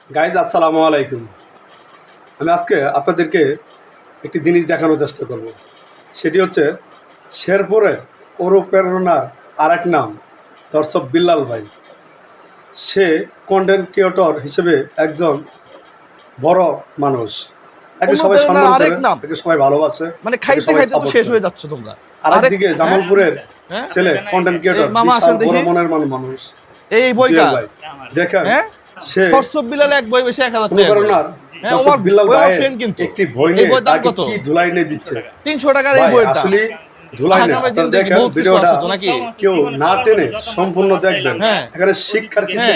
Guys আসসালামু আলাইকুম। আমি আজকে আপনাদেরকে একটি জিনিস দেখানোর চেষ্টা করব। সেটি হচ্ছে শেরপুরের অনুপ্রেরণার আরেক নাম দর্শক বিল্লাল ভাই। সে কন্টেন্ট ক্রিয়েটর হিসেবে একজন বড় মানুষ। তাকে সবাই সম্মান করে, তাকে সবাই ভালোবাসে, মানে খাইতে খাইতে তো শেষ হয়ে যাচ্ছে তোমরা। আরেকদিকে জামালপুরের ছেলে কন্টেন্ট ক্রিয়েটর, বড় মনের মানুষ এই বইটা দেখেন। সে বিলাল এক বই বেশি 1000 টাকা। বিল্লাল ভাই একটি বই নিয়ে তাকে কি ধুলাই নিয়ে দিচ্ছে 300 টাকার এই বইটা। আসলে ধুলাই না, আপনারা দেখেন ভিডিওটা কেউ না টেনে সম্পূর্ণ দেখবেন। এখানে শিক্ষার কিছু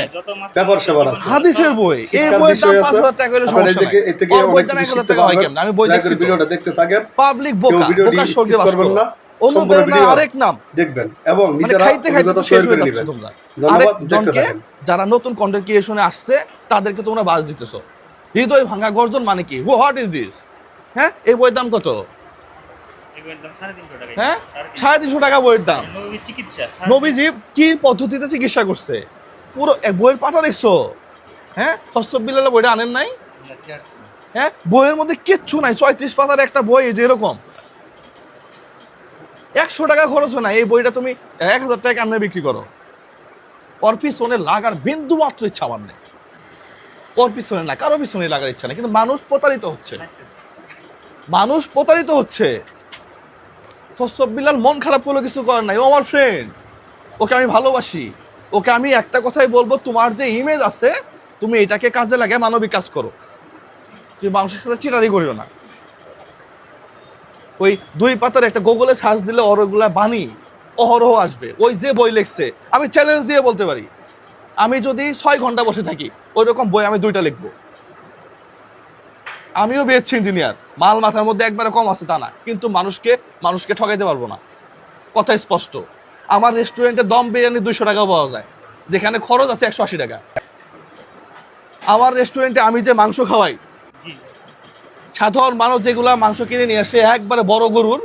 ব্যাপার সেবার আছে। হাদিসের বই, এই বইয়ের দাম 5000 টাকা হলে সমস্যা নাই। এতে কি অনেক কিছু শিখতে পারবেন। আমি বই দেখছি, ভিডিওটা দেখতে থাকেন। পাবলিক বোকা সরগে বাস করবেন না। অনুপ্রেরণা আরেক নাম দেখবেন এবং নিজেরা খাইতে খাইতে তো শেষ হয়ে যাচ্ছে তোমরা। ধন্যবাদ। দেখতে থাকেন। যারা নতুন কন্টেন্ট ক্রিয়েশনে আসছে তাদেরকে তোমরা বাজ দিতেছো। হৃদয় ভাঙা গর্জন মানে কি? What is this? হ্যাঁ, এই বইয়ের দাম কত? হ্যাঁ, 350 টাকা বইয়ের দাম। নবীজি কি পদ্ধতিতে চিকিৎসা করছে পুরো বইয়ের পাতা দেখছো? হ্যাঁ, তসব বিলালে বইটা আনেন নাই? হ্যাঁ, বইয়ের মধ্যে কিচ্ছু নাই। 34 পাতার একটা বই যে এরকম 100 টাকা খরচ হয় না। এই বইটা তুমি 1000 টাকা কেমনে বিক্রি করো? ওর পিছনে লাগার বিন্দু মাত্র ইচ্ছা আমার নেই। ওর পিছনে না, কারো পিছনে লাগার ইচ্ছা নেই। কিন্তু মানুষ প্রতারিত হচ্ছে। তসব বিলাল মন খারাপ করলে কিছু করার নাই। ও আমার ফ্রেন্ড, ওকে আমি ভালোবাসি। ওকে আমি একটা কথাই বলবো, তোমার যে ইমেজ আছে তুমি এটাকে কাজে লাগে মানবিক কাজ করো। তুমি মানুষের সাথে চিটারি করিও না। ওই 2 পাতার একটা গুগলে সার্চ দিলে ওরগুলা বাণী অহরহ আসবে। ওই যে বই লিখছে, আমি চ্যালেঞ্জ দিয়ে বলতে পারি, আমি যদি 6 ঘন্টা বসে থাকি ওই রকম বই আমি 2টা লিখবো। আমিও বিএসসি ইঞ্জিনিয়ার, মাল মাথার মধ্যে একবারে কম আছে তা না, কিন্তু মানুষকে ঠকাইতে পারবো না। কথা স্পষ্ট। আমার রেস্টুরেন্টে দম বিরিয়ানি 200 টাকাও পাওয়া যায়, যেখানে খরচ আছে 180 টাকা। আমার রেস্টুরেন্টে আমি যে মাংস খাওয়াই, সাধারণ মানুষ যেগুলা মাংস কিনে নিয়ে আসে একবারে বড় গরুর,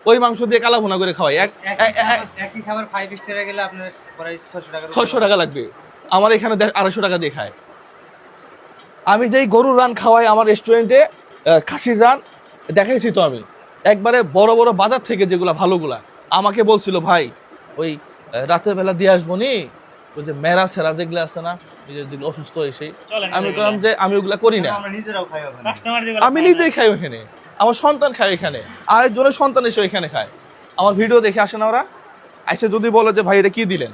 ওই মাংস দিয়ে কালা ভুনা করে খাওয়াই। একই খাবার 5 স্টারে গেলে আপনার প্রায় 600 টাকা লাগবে। আমার এখানে 250 টাকা দিয়ে খায়। আমি যেই গরুর রান খাওয়াই আমার রেস্টুরেন্টে, খাসির রান দেখাইছি তো আমি, একবারে বড় বড় বাজার থেকে যেগুলা ভালোগুলা। আমাকে বলছিল ভাই ওই রাতের বেলা দিয়ে আসবো নি, ওই যে মেরা সেরা যেগুলো আছে না, যেগুলো অসুস্থ হয়েছে, আমি বললাম যে আমি ওগুলা করি না, আমি নিজেই খাই ওখানে, আমার সন্তান খায় এখানে, আরেকজনের সন্তান এসে এখানে খায়। আমার ভিডিও দেখে আসে না ওরা, এসে যদি বলে যে ভাই এটা কি দিলেন।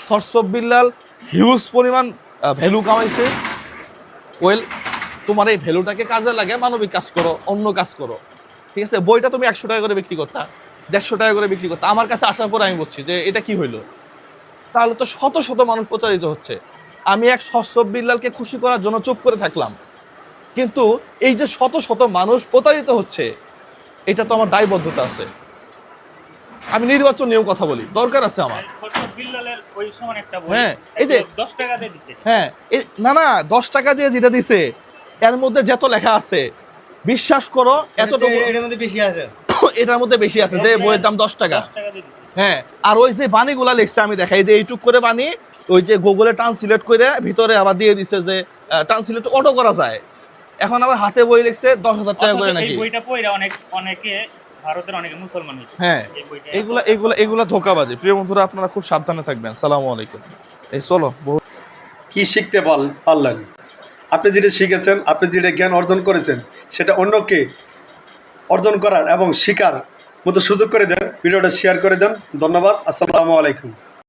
তসব বিল্লাল হিউজ পরিমাণ ভ্যালু কামাইছে। ওয়েল, তোমার এই ভ্যালুটাকে কাজে লাগে মানবিক কাজ করো, অন্য কাজ করো। ঠিক আছে, বইটা তুমি 100 টাকা করে বিক্রি করতা, 150 টাকা করে বিক্রি করতা। আমার কাছে আসার পর আমি বলছি যে এটা কি হইলো? তাহলে তো শত শত মানুষ প্রচারিত হচ্ছে। আমি এক তসব বিল্লালকে খুশি করার জন্য চুপ করে থাকলাম, কিন্তু এই যে শত শত মানুষ প্রতারিত হচ্ছে, এটা তো আমার দায়বদ্ধতা আছে। আমি নির্বাচন নিয়েও কথা বলি, দরকার আছে আমার। হ্যাঁ, এই যে 10 টাকা দিয়ে দিছে। হ্যাঁ, না 10 টাকা দিয়ে যেটা দিছে এর মধ্যে যত লেখা আছে বিশ্বাস করো এতটুকু এটার মধ্যে বেশি আছে যে বইয়ের দাম 10 টাকা। হ্যাঁ, আর ওই যে বাণীগুলা লিখছে আমি দেখাই যে এইটুক করে বাণী, ওই যে গুগলে ট্রান্সলেট করে ভিতরে আবার দিয়ে দিছে যে ট্রান্সলেট অটো করা যায়। এখন আবার হাতে বই লিখছে 10,000 টাকা করে নাকি। বইটা পড়া অনেকে ভারতের অনেক মুসলমান হয়েছে। হ্যাঁ, এগুলা ধোঁকাবাজি। প্রিয় বন্ধুরা, আপনারা খুব সাবধানে থাকবেন। আসসালামু আলাইকুম। এই চলো, কি শিখতে পারলেন? আপনি যেটা শিখেছেন, আপনি যেটা জ্ঞান অর্জন করেছেন, সেটা অন্যকে অর্জন করার এবং শিকার মতো সুযোগ করে দেন। ভিডিওটা শেয়ার করে দেন। ধন্যবাদ। আসসালামু আলাইকুম।